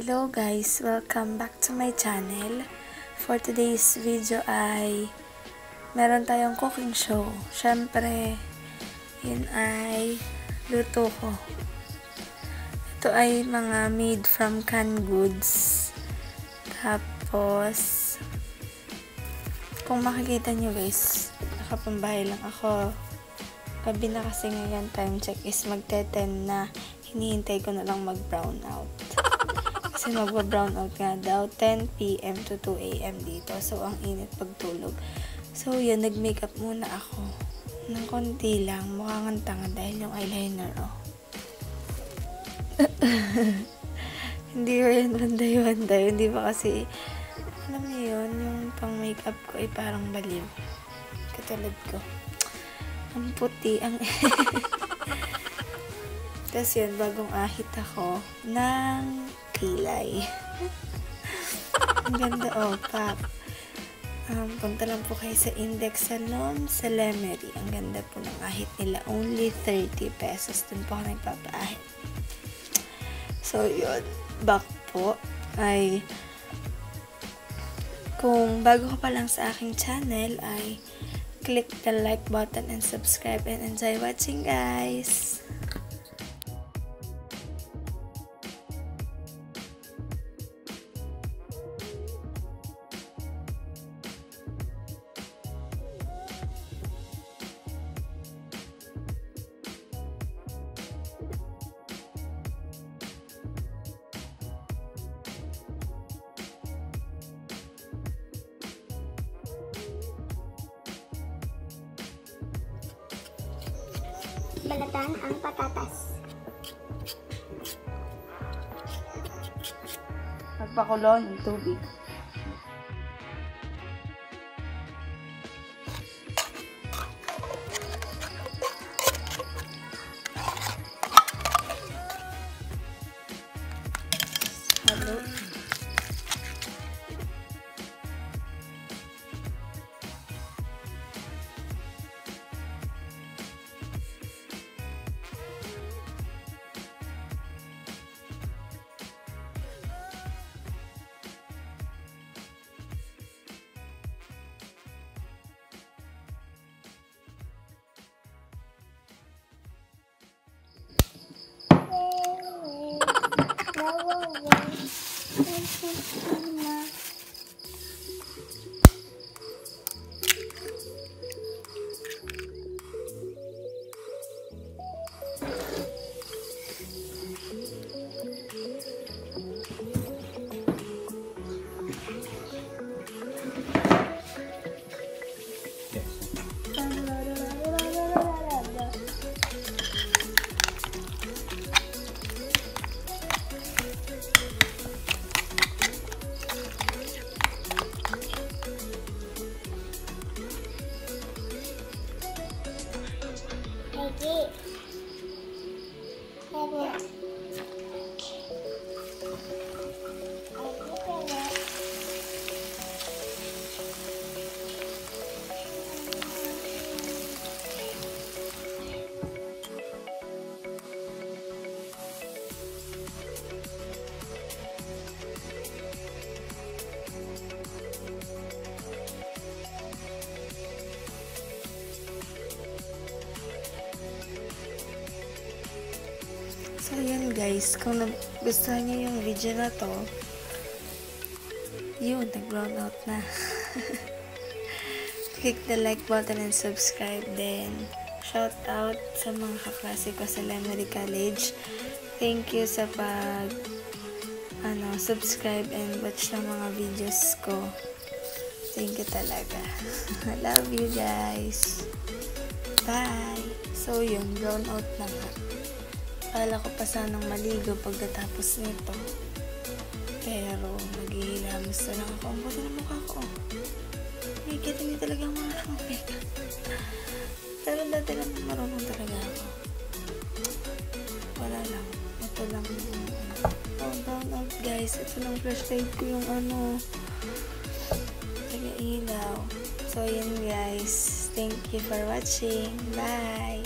Hello guys! Welcome back to my channel. For today's video ay meron tayong cooking show. Syempre, yun ay luto ko. Ito ay mga made from canned goods. Tapos, kung makikita nyo guys, nakapambahay lang ako. Gabi na kasi ngayon, time check is magte-10 na. Hinihintay ko na lang mag-brown out. Kasi magba-brown out nga daw 10 PM to 2 AM dito. So, ang init pagtulog. So, yun, nag-makeup muna ako. Ng konti lang. Mukhang ang tanga dahil yung eyeliner, oh. Hindi ko yun banday-banday. Hindi ba kasi, alam niyo yun, yung pang-makeup ko ay parang baliw. Katulad ko. Ang puti, ang tapos yun, bagong ahit ako ng kilay. Ang ganda, oh, pap. Punta lang po kayo sa Index Salon sa Lemery. Ang ganda po ng ahit nila. Only 30 pesos. Dun po ako nagpapaahit. So, yun. Back po ay kung bago ka pa lang sa aking channel ay click the like button and subscribe and enjoy watching, guys. Balatan ang patatas. Magpakulo ng tubig. Halo. So, yun guys. Kung gusto niyo yung video na to, yun, nag-brown out na. Click the like button and subscribe din. Shout out sa mga kaklase ko sa Lemery College. Thank you sa subscribe and watch ng mga videos ko. Thank you talaga. I love you guys. Bye! So, yun, brown out na nga. Akala ko pa sanang maligo pagkatapos nito. Pero, maghihilamos na lang ako. Ang buti na mukha ko. May kita niyo talaga ang mga makeup. Pero dati lang marunong talaga ako. Wala lang. Ito lang yung brown out guys. Ito lang flashlight ko yung taga-ilaw. So, yun guys. Thank you for watching. Bye!